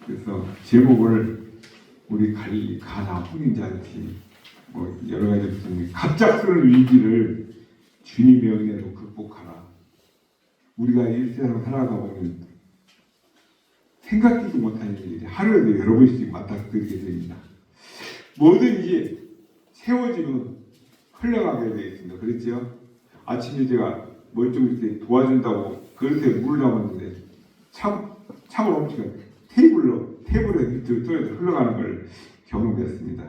그래서 제목을 우리 가나 혼인잔치 뭐 여러 가지 붙습니다. 갑작스러운 위기를 주님의 은혜로 극복하라. 우리가 이 세상 살아가 보면 생각지도 못한 일이 하루에도 여러 번씩 맞닥뜨리게 됩니다. 뭐든지 채워지면 흘러가게 되어 있습니다. 그렇죠? 아침에 제가 뭘 좀 이렇게 도와준다고 그릇에 물을 담았는데 참을 엄청 테이블에 밑으로 떨어져 흘러가는 걸 경험했습니다.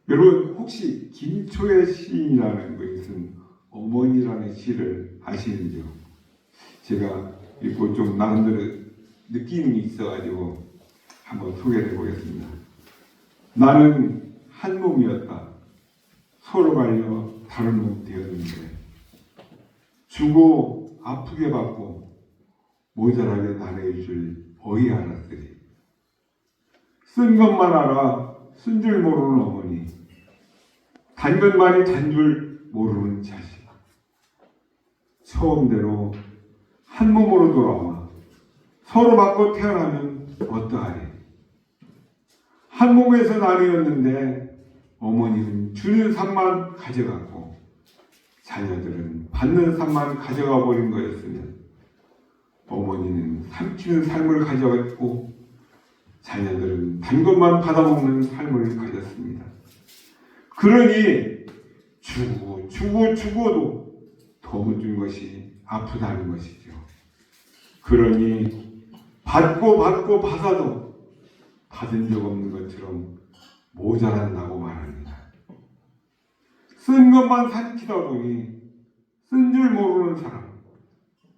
여러분 혹시 김초의 시인이라는 것은 어머니라는 시를 아시는지요? 제가 읽고 좀 나름대로 느낌이 있어가지고 한번 소개를 해보겠습니다. 나는 한 몸이었다. 서로 갈려 다른 몸 되었는데 주고 아프게 받고 모자라게 나눠줄 줄 어이 알았으리. 쓴 것만 알아 쓴 줄 모르는 어머니, 단 것만이 단 줄 모르는 자식. 처음대로 한 몸으로 돌아와 서로 맞고 태어나면 어떠하리. 한 몸에서 나뉘었는데 어머니는 주는 삶만 가져갔고 자녀들은 받는 삶만 가져가 버린 거였으면 어머니는 삼키는 삶을 가져갔고 자녀들은 단 것만 받아먹는 삶을 가졌습니다. 그러니 주고도 더 묻은 것이 아프다는 것이죠. 그러니 받고 받아도 받은 적 없는 것처럼 모자란다고 말합니다. 쓴 것만 삼키다 보니 쓴 줄 모르는 사람,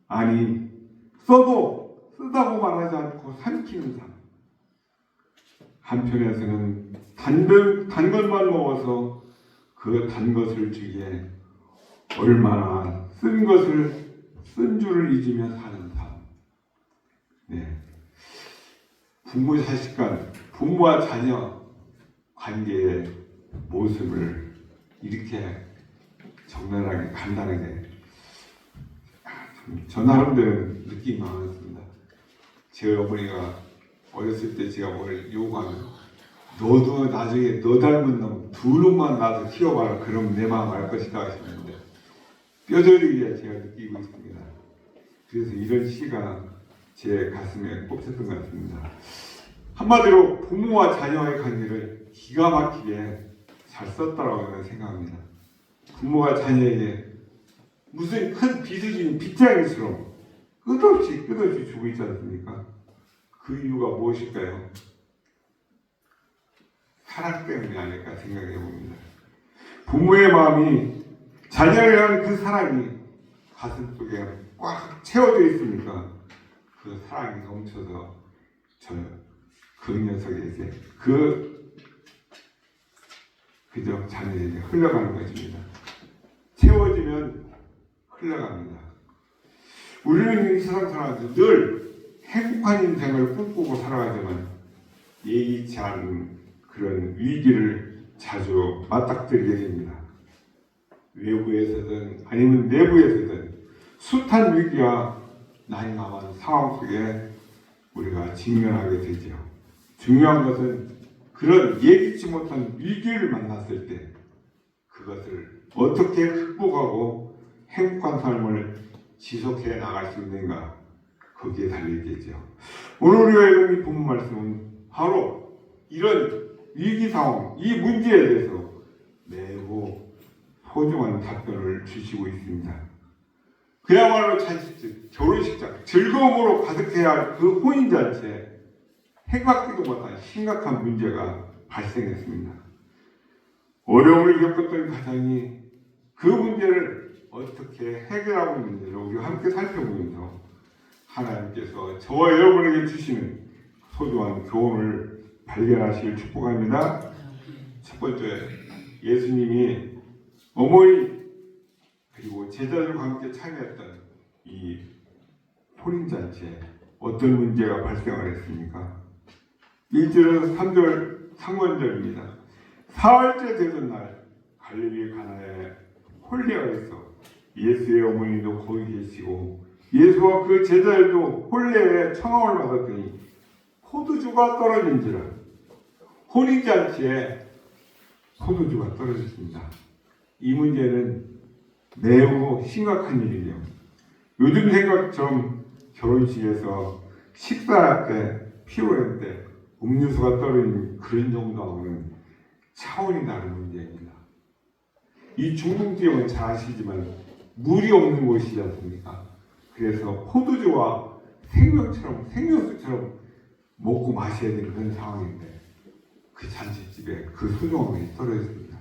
아니 써도 쓰다고 말하지 않고 삼키는 사람. 한편에서는 단 것만 먹어서 그 단 것을 주기에 얼마나 쓴 줄을 잊으며 사는 삶. 네. 부모와 자녀 관계의 모습을 이렇게 적나라하게 간단하게 저 나름대로 느낌이 많았습니다. 제 어머니가 어렸을 때 제가 뭘 요구하면 너도 나중에 너 닮은 놈 두 놈만 나도 키워봐라. 그럼 내 마음 알 것이다 하시는데 뼈저리게 제가 느끼고 있습니다. 그래서 이런 시가 제 가슴에 꼽혔던 것 같습니다. 한마디로 부모와 자녀의 관계를 기가 막히게 잘 썼다라고 생각합니다. 부모가 자녀에게 무슨 큰 빚을 진 빚쟁이처럼 끝없이 주고 있지 않습니까? 그 이유가 무엇일까요? 사랑 때문이 아닐까 생각해 봅니다. 부모의 마음이 자녀를 향한 그 사랑이 가슴 속에 꽉 채워져 있으니까 그 사랑이 넘쳐서 그 녀석에게 그저 자녀에게 흘러가는 것입니다. 채워지면 흘러갑니다. 우리는 이 세상 살아가면서 늘 행복한 인생을 꿈꾸고 살아가지만 예기치 않은 그런 위기를 자주 맞닥뜨리게 됩니다. 외부에서든 아니면 내부에서든 숱한 위기와 난감한 상황 속에 우리가 직면하게 되죠. 중요한 것은 그런 예기치 못한 위기를 만났을 때 그것을 어떻게 극복하고 행복한 삶을 지속해 나갈 수 있는가, 거기에 달려있겠죠. 오늘 우리가 읽은 이 본문 말씀은 바로 이런 위기 상황, 이 문제에 대해서 매우 소중한 답변을 주시고 있습니다. 그야말로 잔치집, 결혼식장, 즐거움으로 가득해야 할 그 혼인잔치에 생각지도 못한 심각한 문제가 발생했습니다. 어려움을 겪었던 가정이 그 문제를 어떻게 해결하고 있는지를 우리가 함께 살펴보면서 하나님께서 저와 여러분에게 주시는 소중한 교훈을 발견하시길 축복합니다. 첫 번째, 예수님이 어머니 그리고 제자들과 함께 참여했던 이 혼인잔치에 어떤 문제가 발생을 했습니까? 1절에서 3절 상관절입니다. 사흘째 되던 날 갈릴리 가나에 홀례가 있어 예수의 어머니도 거기 계시고 예수와 그 제자들도 홀례에 청함을 받았더니 포도주가 떨어진지라. 혼인잔치에 포도주가 떨어졌습니다. 이 문제는 매우 심각한 일이죠. 요즘 생각처럼 결혼식에서 식사 때 피로할 때 음료수가 떨어진 그런 정도하고는 차원이 다른 문제입니다. 이 중동 지역은 잘 아시지만 물이 없는 곳이지 않습니까? 그래서 포도주와 생명수처럼 먹고 마셔야 되는 그런 상황인데 그 잔치집에 그 소중함이 떨어졌습니다.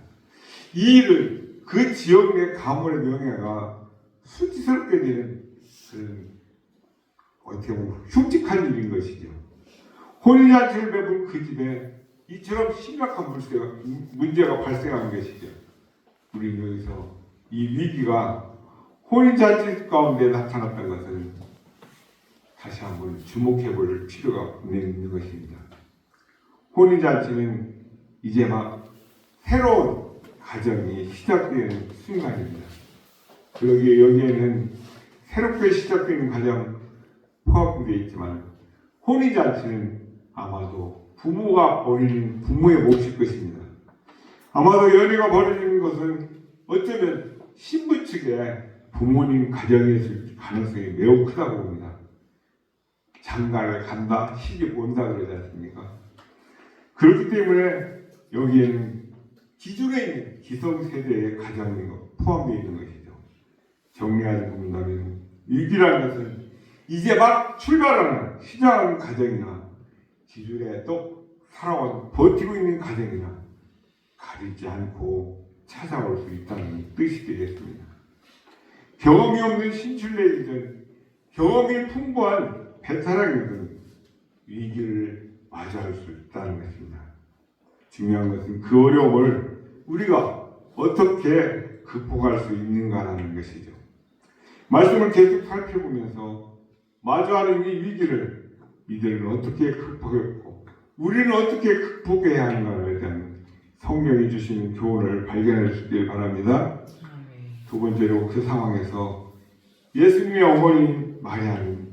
이 일은 그 지역 내 가문의 명예가 수치스럽게 되는 그런 어떻게 보면 흉측한 일인 것이죠. 혼인잔치를 베푼 그 집에 이처럼 심각한 문제가 발생한 것이죠. 우리는 여기서 이 위기가 혼인잔치 가운데 나타났다는 것을 다시 한번 주목해 볼 필요가 있는 것입니다. 혼인잔치는 이제 막 새로운 가정이 시작되는 순간입니다. 그러기에 여기에는 새롭게 시작되는 가정 포함되어 있지만 혼인잔치는 아마도 부모가 버리는 부모의 몫일 것입니다. 아마도 연애가 벌어지는 것은 어쩌면 신부 측의 부모님 가정이었을 가능성이 매우 크다고 봅니다. 장가를 간다, 시집 온다 그러지 않습니까? 그렇기 때문에 여기에는 기존에 있는 기성세대의 가정이 포함되어 있는 것이죠. 정리하지 본다면 위기라는 것은 이제 막 출발하는 시작하는 가정이나 기존에 또 살아온 버티고 있는 가정이나 가리지 않고 찾아올 수 있다는 뜻이 되겠습니다. 경험이 없는 신출내이든 경험이 풍부한 베테랑이든 위기를 맞이할 수 있다는 것입니다. 중요한 것은 그 어려움을 우리가 어떻게 극복할 수 있는가라는 것이죠. 말씀을 계속 살펴보면서 마주하는 이 위기를 이들은 어떻게 극복했고 우리는 어떻게 극복해야 하는가에 대한 성경이 주시는 교훈을 발견할 수 있길 바랍니다. 두 번째로 그 상황에서 예수님의 어머니 마리아는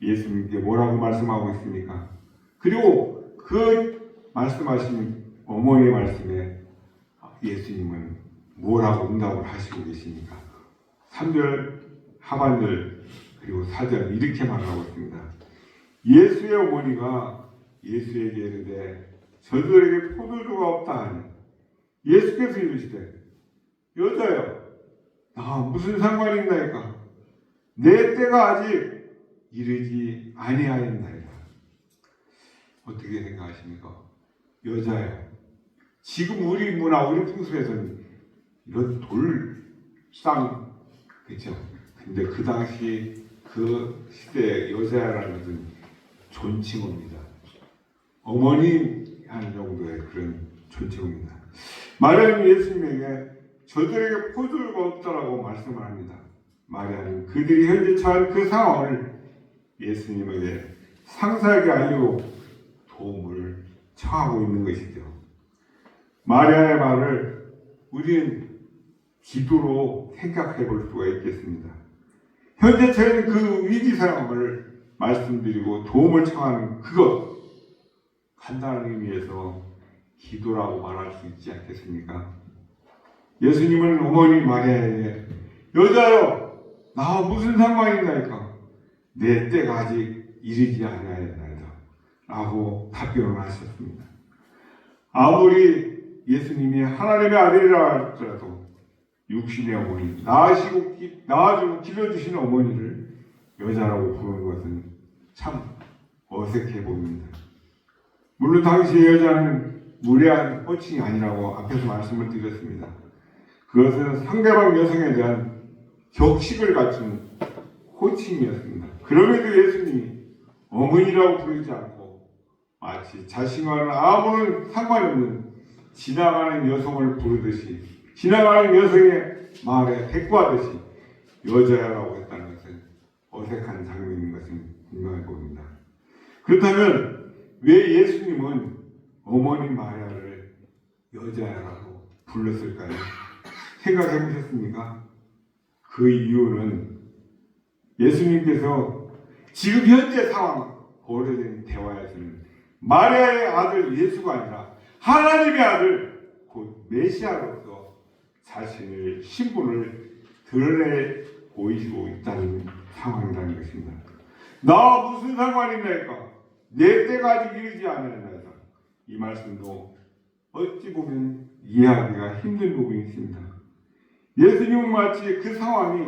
예수님께 뭐라고 말씀하고 있습니까? 그리고 그 말씀하신 어머니의 말씀에 예수님은 뭐라고 응답을 하시고 계십니까? 3절 하반절 그리고 4절 이렇게 말하고 있습니다. 예수의 어머니가 예수에게 이르되 저들에게 포도주가 없다 하니 예수께서 이르시되 여자여 나 무슨 상관이 있나이까 내 때가 아직 이르지 아니하였나이다. 어떻게 생각하십니까? 여자여 지금 우리 문화 우리 풍습에서는 이런 돌상 그렇죠? 근데 그 당시 그 시대의 여자라는 것은 존칭어입니다. 어머니 하는 정도의 그런 존칭어입니다. 마리아는 예수님에게 저들에게 포도주가 없다라고 말씀을 합니다. 마리아는 그들이 현재 처한 그 상황을 예수님에게 상세하게 알리고 도움을 청하고 있는 것이죠. 마리아의 말을 우리는 기도로 생각해 볼 수가 있겠습니다. 현재 처한 그 위기 상황을 말씀드리고 도움을 청하는 그것 간단한 의미에서 기도라고 말할 수 있지 않겠습니까? 예수님은 어머니 마리아에게 여자여 나와 무슨 상관이 있나이까 내 때가 아직 이르지 아니하였나이다 라고 답변을 하셨습니다. 아무리 예수님이 하나님의 아들이라 할지라도 육신의 어머니 낳아주고 길러주시는 어머니를 여자라고 부르는 것은 참 어색해 보입니다. 물론 당시의 여자는 무례한 호칭이 아니라고 앞에서 말씀을 드렸습니다. 그것은 상대방 여성에 대한 격식을 갖춘 호칭이었습니다. 그럼에도 예수님이 어머니라고 부르지 않고 마치 자신과는 아무런 상관이 없는 지나가는 여성을 부르듯이 지나가는 여성의 말에 대꾸하듯이 여자라고 했다는 것은 어색한 장면인 것은 분명해 보입니다. 그렇다면 왜 예수님은 어머니 마리아를 여자라고 불렀을까요? 생각해 보셨습니까? 그 이유는 예수님께서 지금 현재 상황 벌어진 대화에서는 마리아의 아들 예수가 아니라 하나님의 아들 곧 메시아로서 자신의 신분을 드러내 보이고 있다는 상황이라는 것입니다. 나와 무슨 상관이 있나이까? 내 때가 아직 이르지 않았나이다. 이 말씀도 어찌 보면 이해하기가 힘든 부분이 있습니다. 예수님은 마치 그 상황이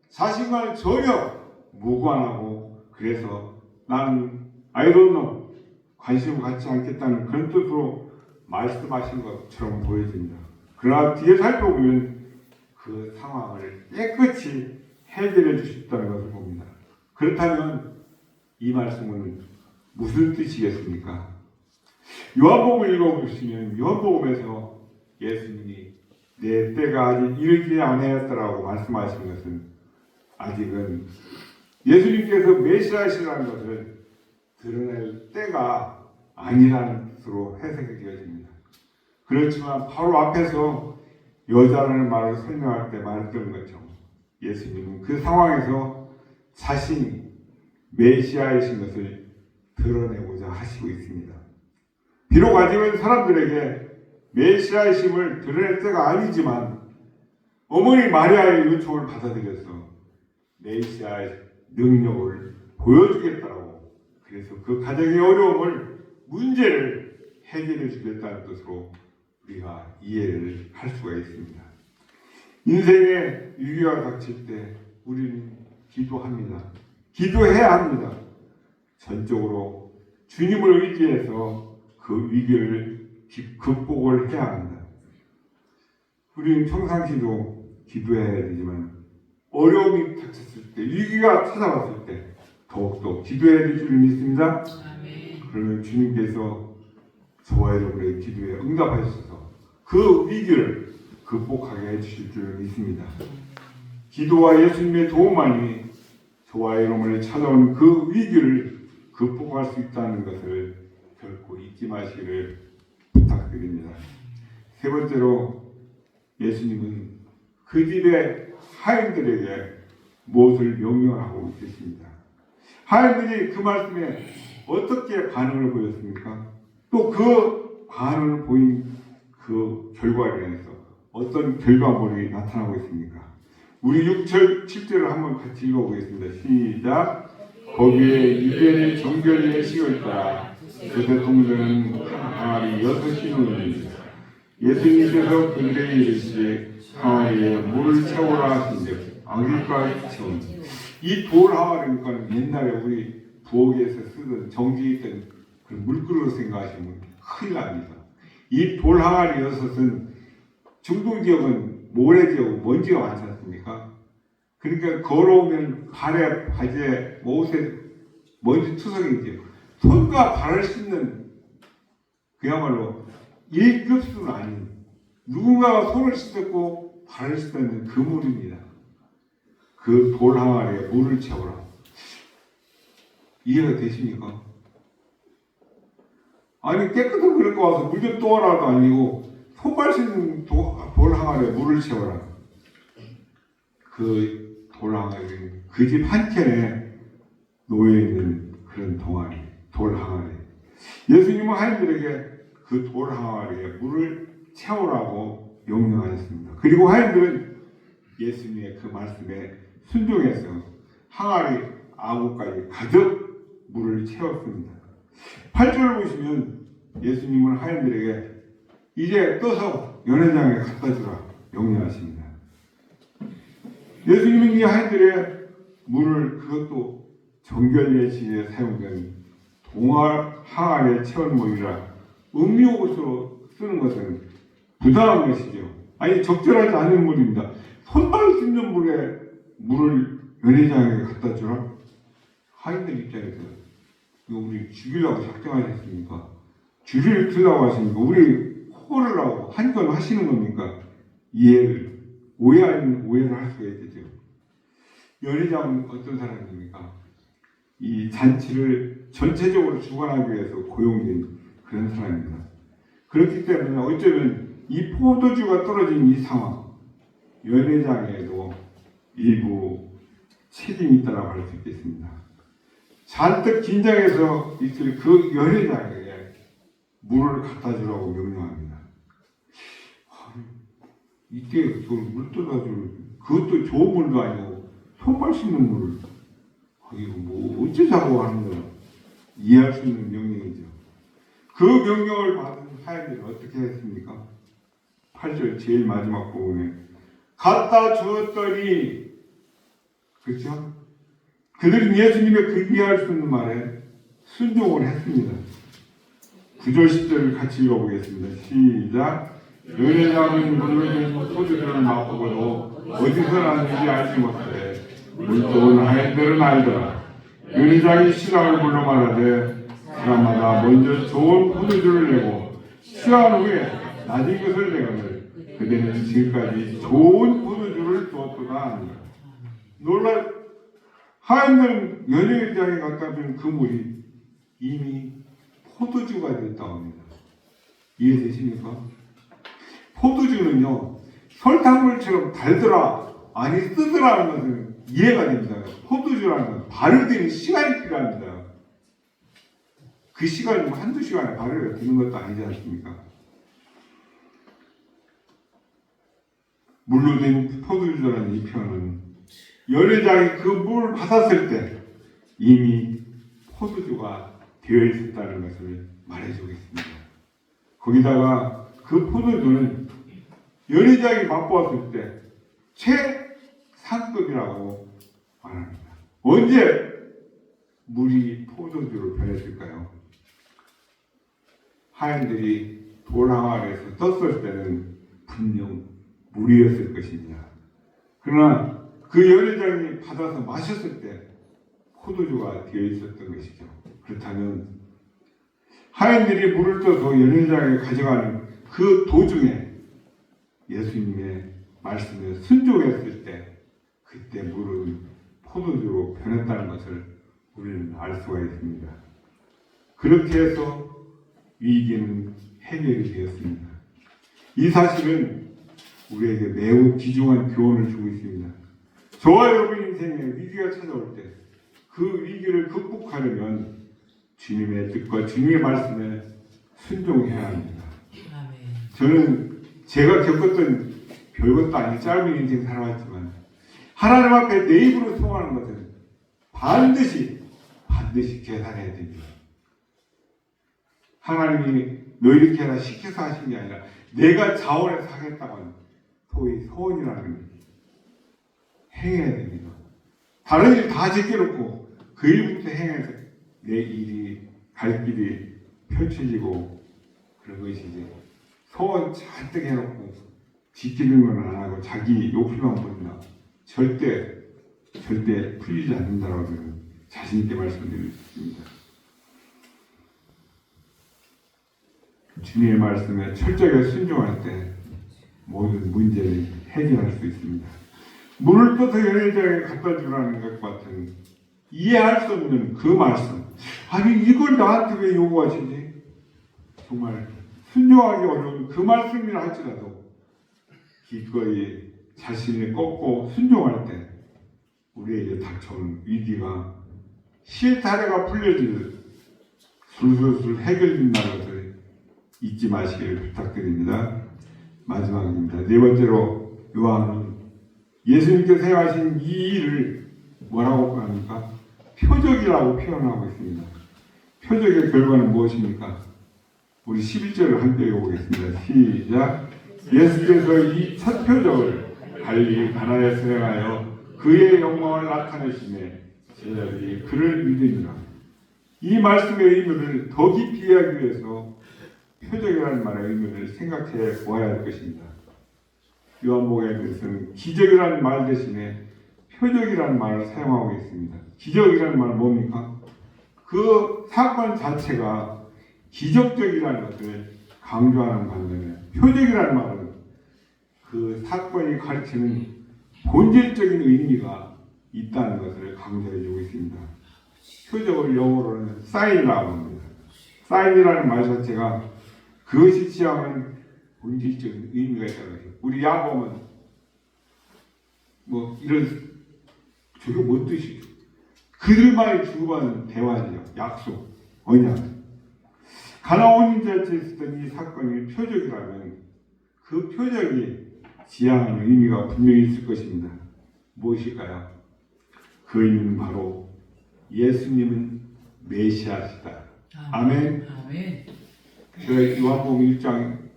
자신과는 전혀 무관하고 그래서 나는 I don't know 관심을 갖지 않겠다는 그런 뜻으로 말씀하신 것처럼 보여집니다. 그러나 뒤에 살펴보면 그 상황을 깨끗이 해결해 주셨다는 것을 봅니다. 그렇다면 이 말씀은 무슨 뜻이겠습니까? 요한복음을 읽어보시면 요한복음에서 예수님이 내 때가 아직 이르지 아니하였다라고 말씀하신 것은 아직은 예수님께서 메시아시라는 것을 드러낼 때가 아니라는 뜻으로 해석이 되어집니다. 그렇지만 바로 앞에서 여자라는 말을 설명할 때 말했던 것처럼 예수님은 그 상황에서 자신이 메시아이신 것을 드러내고자 하시고 있습니다. 비록 아직은 사람들에게 메시아이심을 드러낼 때가 아니지만 어머니 마리아의 요청을 받아들여서 메시아의 능력을 보여주겠다라고 그래서 그 가정의 어려움을 문제를 해결해 주겠다는 뜻으로 우리가 이해를 할 수가 있습니다. 인생의 위기가 닥칠 때 우리는 기도합니다. 기도해야 합니다. 전적으로 주님을 의지해서 그 위기를 극복을 해야 합니다. 우리는 평상시도 기도해야 되지만 어려움이 닥쳤을 때, 위기가 찾아왔을 때 더욱더 기도해야 될 줄 믿습니다. 그러면 주님께서 저와 여러분의 기도에 응답하셔서 그 위기를 극복하게 해주실 줄 믿습니다. 기도와 예수님의 도움만이 저와 여러분을 찾아온 그 위기를 극복할 수 있다는 것을 결코 잊지 마시기를 부탁드립니다. 세 번째로 예수님은 그 집의 하인들에게 무엇을 명령하고 있습니다. 하인들이 그 말씀에 어떻게 반응을 보였습니까? 또 그 반응을 보인 그 결과에 대해서 어떤 결과물이 나타나고 있습니까? 우리 6절, 7절을 한번 같이 읽어보겠습니다. 시작! 거기에 유대인의 정결 예식을 따라 그 대통령은 항아리 6이 예수님께서 그들에게 이르시되 항아리에 물을 채우라 하신즉 안개까지 채웁니다. 이 돌 항아리는 옛날에 우리 부엌에서 쓰던 정지에 있던 그 물그릇 생각하시면 큰일 납니다. 이 돌 항아리 6은 중동 지역은 모래 지역 먼지가 많지 않습니까? 그러니까 걸어오면 발에, 바지에, 옷에 먼지 투성이지요. 손과 발을 씻는 그야말로 1급수는 아닌 누군가가 손을 씻었고 발을 씻는 그 물입니다. 그 돌 항아리에 물을 채우라. 이해가 되십니까? 아니 깨끗한 그릇 와서 물 좀 떠와라도 아니고 손발 씻는 돌 항아리에 물을 채워라. 그 돌 항아리는 그 집 한켠에 놓여있는 그런 돌 항아리. 예수님은 하인들에게 그 돌 항아리에 물을 채우라고 명령하셨습니다. 그리고 하인들은 예수님의 그 말씀에 순종해서 항아리 아구까지 가득 물을 채웠습니다. 8절을 보시면 예수님은 하인들에게 이제 떠서 연회장에 갖다 주라 명령하십니다. 예수님은 이 하인들의 물을 그것도 정결 예식에 사용된 동화 항아리에 채운 물이라 음료옷으로 쓰는 것은 부당한 것이죠. 아니 적절하지 않은 물입니다. 손발 씻는 물에 물을 연회장에 갖다 주라? 하인들 입장에서 이거 우리 죽이려고 작정하셨습니까? 주리를 틀라고 하십니까? 우리 호거를 한건 하시는 겁니까? 오해를 할 수가 있겠죠. 연회장은 어떤 사람입니까? 이 잔치를 전체적으로 주관하기 위해서 고용된 그런 사람입니다. 그렇기 때문에 어쩌면 이 포도주가 떨어진 이 상황, 연회장에도 일부 책임이 있다고 할 수 있겠습니다. 잔뜩 긴장해서 있을 그 연회장에게 물을 갖다 주라고 명령합니다. 이때 그걸 물 떠다 줄 그것도 좋은 물도 아니고 손발 씻는 물을 이거 뭐 어쩌자고 하는 거야. 이해할 수 있는 명령이죠. 그 명령을 받은 하인들은 어떻게 했습니까? 8절 제일 마지막 부분에 갖다 주었더니 그렇죠? 그들은 예수님의 그 이해할 수 없는 말에 순종을 했습니다. 9절 10절을 같이 읽어보겠습니다. 시작. 연회장은 물을 포도주를 맛보고도 어디서 났는지 알지 못해 물도 온 하인들은 알더라. 연회장이 신랑을 불러 말하되 사람마다 먼저 좋은 포도주를 내고 취한 후에 낮은 것을 내거늘 그대는 지금까지 좋은 포도주를 주었도다 하니라. 놀라 하인들은 연회장에 갖다 준 그 물이 이미 포도주가 됐다고 합니다. 이해되십니까? 포도주는요 설탕물처럼 달더라 아니 쓰더라는 것은 이해가 됩니다. 포도주라는 건 발효되는 시간이 필요합니다. 그 시간이 뭐 한두 시간에 발효가 되는 것도 아니지 않습니까? 물로 된 포도주라는 이 표현은 연회장이 그 물을 받았을 때 이미 포도주가 되어 있었다는 것을 말해주겠습니다. 거기다가 그 포도주는 연회장이 맛보았을 때 최상급이라고 말합니다. 언제 물이 포도주로 변했을까요? 하인들이 돌 항아리에서 떴을 때는 분명 물이었을 것입니다. 그러나 그 연회장이 받아서 마셨을 때 포도주가 되어 있었던 것이죠. 그렇다면 하인들이 물을 떠서 연회장에 가져가는 그 도중에 예수님의 말씀에 순종했을 때 그때 물은 포도주로 변했다는 것을 우리는 알 수가 있습니다. 그렇게 해서 위기는 해결이 되었습니다. 이 사실은 우리에게 매우 귀중한 교훈을 주고 있습니다. 저와 여러분 인생에 위기가 찾아올 때 그 위기를 극복하려면 주님의 뜻과 주님의 말씀에 순종해야 합니다. 저는 제가 겪었던 별것도 아닌 짧은 인생 살아왔지만 하나님 앞에 내 입으로 소원하는 것은 반드시 계산해야 됩니다. 하나님이 너 이렇게 하라 시켜서 하신 게 아니라 내가 자원해서 하겠다고 하는 소위 소원이라는 게 행해야 됩니다. 다른 일 다 제껴놓고 그 일부터 행해서 내 일이 갈 길이 펼쳐지고 그런 것이지 소원 잔뜩 해놓고 지키는 건 안 하고 자기 욕심만 부린다. 절대 풀리지 않는다라고 저는 자신 있게 말씀드리겠습니다. 주님의 말씀에 철저하게 순종할 때 모든 문제를 해결할 수 있습니다. 물을 떠서 연회장에 갖다 주라는 것 같은 이해할 수 없는 그 말씀. 아니 이걸 나한테 왜 요구하시지? 정말 순종하기 어려운 그 말씀이라 할지라도 기꺼이 자신을 꺾고 순종할 때 우리에게 닥쳐오는 위기가 실타래가 풀려지듯 술술술 해결된다는 것을 잊지 마시기를 부탁드립니다. 마지막입니다. 네 번째로 요한은 예수님께서 행하신 이 일을 뭐라고 합니까? 표적이라고 표현하고 있습니다. 표적의 결과는 무엇입니까? 우리 11절을 함께 읽어보겠습니다. 시작. 예수께서 이 첫 표적을 갈릴리 가나에서 행하여 그의 영광을 나타내시매 제자들이 그를 믿으니라. 이 말씀의 의미를 더 깊이 이해하기 위해서 표적이라는 말의 의미를 생각해 보아야 할 것입니다. 요한복음에서는 기적이라는 말 대신에 표적이라는 말을 사용하고 있습니다. 기적이라는 말은 뭡니까? 그 사건 자체가 기적적이라는 것을 강조하는 반면에 표적이라는 말은 그 사건이 가르치는 본질적인 의미가 있다는 것을 강조해주고 있습니다. 표적을 영어로는 사인이라고 합니다. 사인이라는 말 자체가 그것이 취하는 본질적인 의미가 있다는 거죠. 우리 야곱은 뭐 이런 저게 뭔 뜻이죠? 그들만이 주고받는 대화죠. 약속, 언약. 가나온 자체에 있었던 이 사건이 표적이라면 그 표적이 지향하는 의미가 분명히 있을 것입니다. 무엇일까요? 그 의미는 바로 예수님은 메시아시다. 아멘. 아멘. 제가 요한복음 1장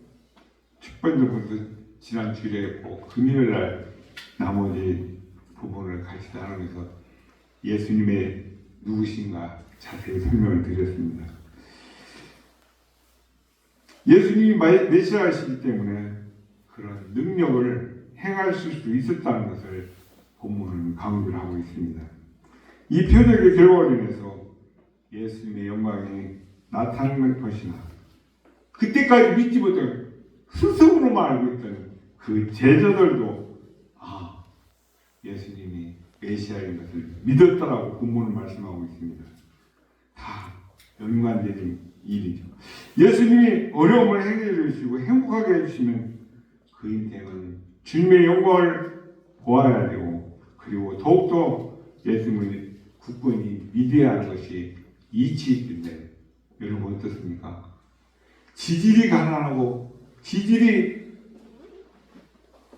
10번부터 지난 주일에 했고 금요일 날 나머지 부분을 같이 나누면서 예수님의 누구신가 자세히 설명을 드렸습니다. 예수님이 메시아이시기 때문에 그런 능력을 행하실 수 있었다는 것을 본문은 강조를 하고 있습니다. 이 표적의 결과로 인해서 예수님의 영광이 나타나는 것이나 그때까지 믿지 못한 스스로만 알고 있던 그 제자들도 예수님이 메시아인 것을 믿었다라고 본문을 말씀하고 있습니다. 다 연관되는 일이죠. 예수님이 어려움을 해결해 주시고 행복하게 해주시면 그 인생은 주님의 영광을 보아야 되고 그리고 더욱더 예수님을 굳건히 믿어야 하는 것이 이치인데 여러분 어떻습니까? 지질이 가난하고 지질이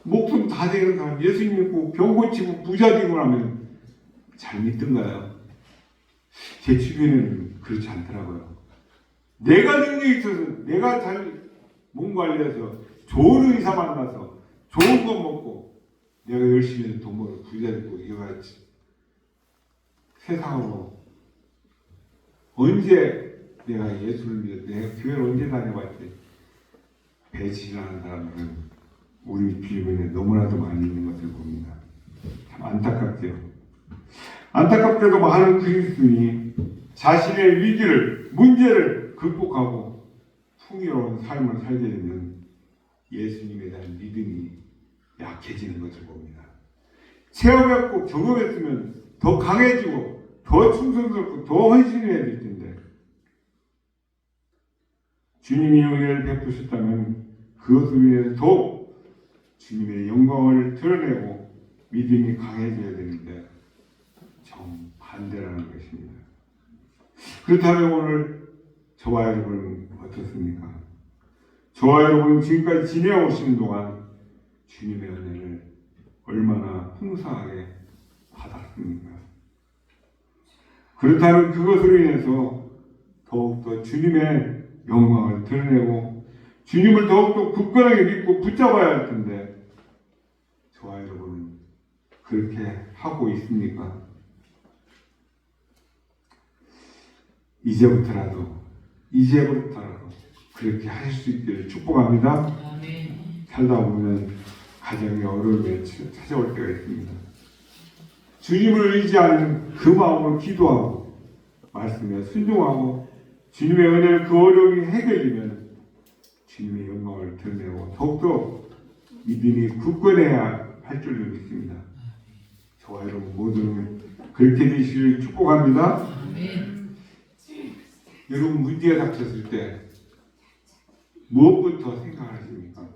목숨 다 되는 사람 예수님 믿고 병 고치고 부자 되고 나면 잘 믿던가요? 제 주변에는 그렇지 않더라고요. 내가 능력이 있어서 내가 잘 몸 관리해서 좋은 의사 만나서 좋은 거 먹고 내가 열심히 해서 돈 벌어 부자 되고 이거같이 세상으로 언제 내가 예수를 믿어 내가 교회를 언제 다녀봤지 배신하는 사람들은 우리 주변에 너무나도 많이 있는 것을 봅니다. 참 안타깝죠. 안타깝게도 많은 그리스도인이 자신의 위기를 문제를 극복하고 풍요로운 삶을 살게 되면 예수님에 대한 믿음이 약해지는 것을 봅니다. 체험했고 경험했으면 더 강해지고 더 충성스럽고 더 헌신해야 될 텐데 주님이 은혜를 베푸셨다면 그것을 위해 더 주님의 영광을 드러내고 믿음이 강해져야 되는데 정반대라는 것입니다. 그렇다면 오늘 저와 여러분은 어떻습니까? 저와 여러분은 지금까지 지내오시는 동안 주님의 은혜를 얼마나 풍성하게 받았습니까? 그렇다면 그것으로 인해서 더욱더 주님의 영광을 드러내고 주님을 더욱더 굳건하게 믿고 붙잡아야 할 텐데 저와 여러분은 그렇게 하고 있습니까? 이제부터라도 그렇게 하실 수 있기를 축복합니다. 아멘. 살다 보면 가정의 어려움이 찾아올 때가 있습니다. 주님을 의지하는 그 마음으로 기도하고 말씀에 순종하고 주님의 은혜를 그 어려움이 해결되면 주님의 영광을 드러내고 더욱더 믿음이 굳건해야 할 줄로 믿습니다. 저와 여러분 모두는 그렇게 되시길 축복합니다. 아멘. 여러분 문제가 닥쳤을 때 무엇부터 생각하십니까?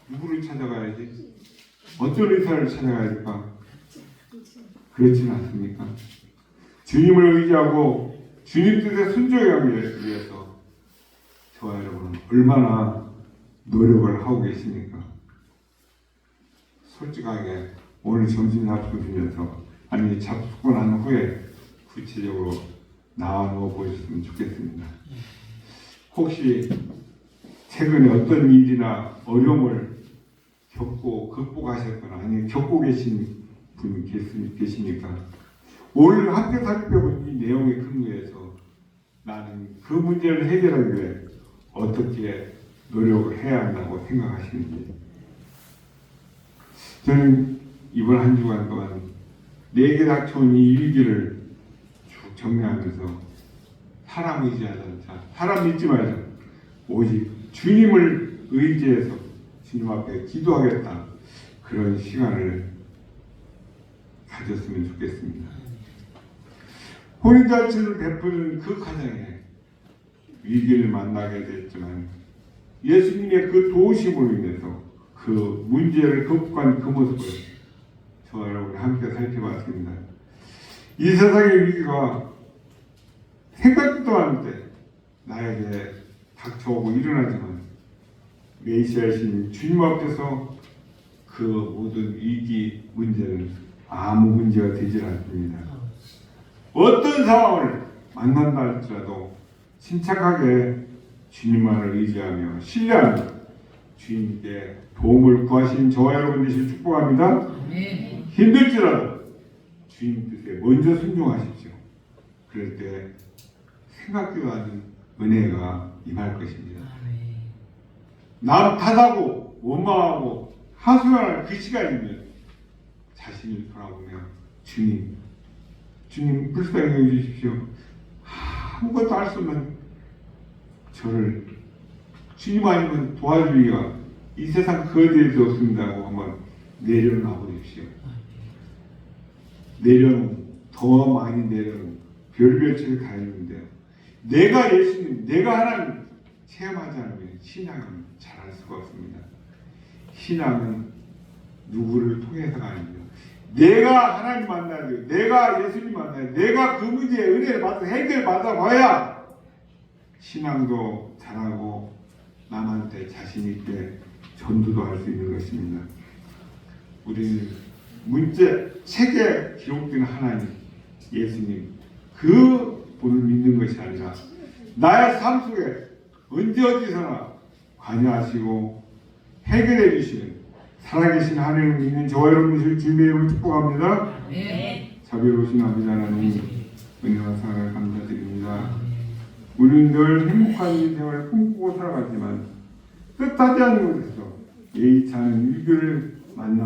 누구를 찾아가야지? 어떤 의사를 찾아가야 될까? 그렇지는 않습니까? 주님을 의지하고 주님 뜻에 순종하기 위해서 저와 여러분은 얼마나 노력을 하고 계십니까? 솔직하게 오늘 점심 잡수시면서 아니 잡수고 난 후에 구체적으로 나누어 보셨으면 좋겠습니다. 혹시 최근에 어떤 일이나 어려움을 겪고 극복하셨거나 아니면 겪고 계신 분이 계십니까? 오늘 함께 살펴본 이 내용의 근거에서 나는 그 문제를 해결하기 위해 어떻게 노력을 해야 한다고 생각하시는지. 저는 이번 한 주간 동안 내게 닥쳐온 이 위기를 쭉 정리하면서 사람 의지하지 않자, 사람 믿지 말자, 오직 주님을 의지해서 주님 앞에 기도하겠다, 그런 시간을 가졌으면 좋겠습니다. 혼인잔치를 베푸는 그 가정에 위기를 만나게 됐지만 예수님의 그 도우심으로 인해서 그 문제를 극복한 그 모습을 저와 여러분이 함께 살펴봤습니다. 이 세상의 위기가 생각지도 않을 때 나에게 닥쳐오고 일어나지만 메시아이신 주님 앞에서 그 모든 위기 문제는 아무 문제가 되질 않습니다. 어떤 상황을 만난다 할지라도 침착하게 주님만을 의지하며 신뢰하며 주님께 도움을 구하신 저와 여러분 되시길 축복합니다. 힘들지라도 주님 뜻에 먼저 순종하십시오. 그럴 때 생각지도 않은 은혜가 임할 것입니다. 남 탓하고 원망하고 하소연할 그 시간이면 자신을 돌아보며 주님 불쌍히 여기십시오. 아무것도 할 수 없는 저를 주님 아니면 도와줄 리가 이 세상 그 어디에도 없습니다고 한번 내려놔 보십시오. 더 많이 내려놓은 별별 책을 다 있는데요. 내가 예수님, 내가 하나님 체험하지 않으면 신앙은 잘할 수가 없습니다. 신앙은 누구를 통해서가 아닙니다. 내가 하나님 만나야 돼요. 내가 예수님 만나야 돼요. 내가 그 문제에 은혜를 받아 해결 받아봐야 신앙도 잘하고 남한테 자신 있게 전도도 할 수 있는 것입니다. 우리는 문제 책에 기록된 하나님, 예수님 그 분을 믿는 것이 아니라 나의 삶 속에 언제 어디서나 관여하시고 해결해 주시는 살아계신 하나님을 믿는 저와 여러분들 주님의 이름으로 축복합니다. 자비로우신 아버지 하나님 은혜와 사랑을 감사드립니다. 우리는 늘 행복한 인생을 꿈꾸고 살아가지만 뜻하지 않은 곳에서 예의치 않은 일들을 만나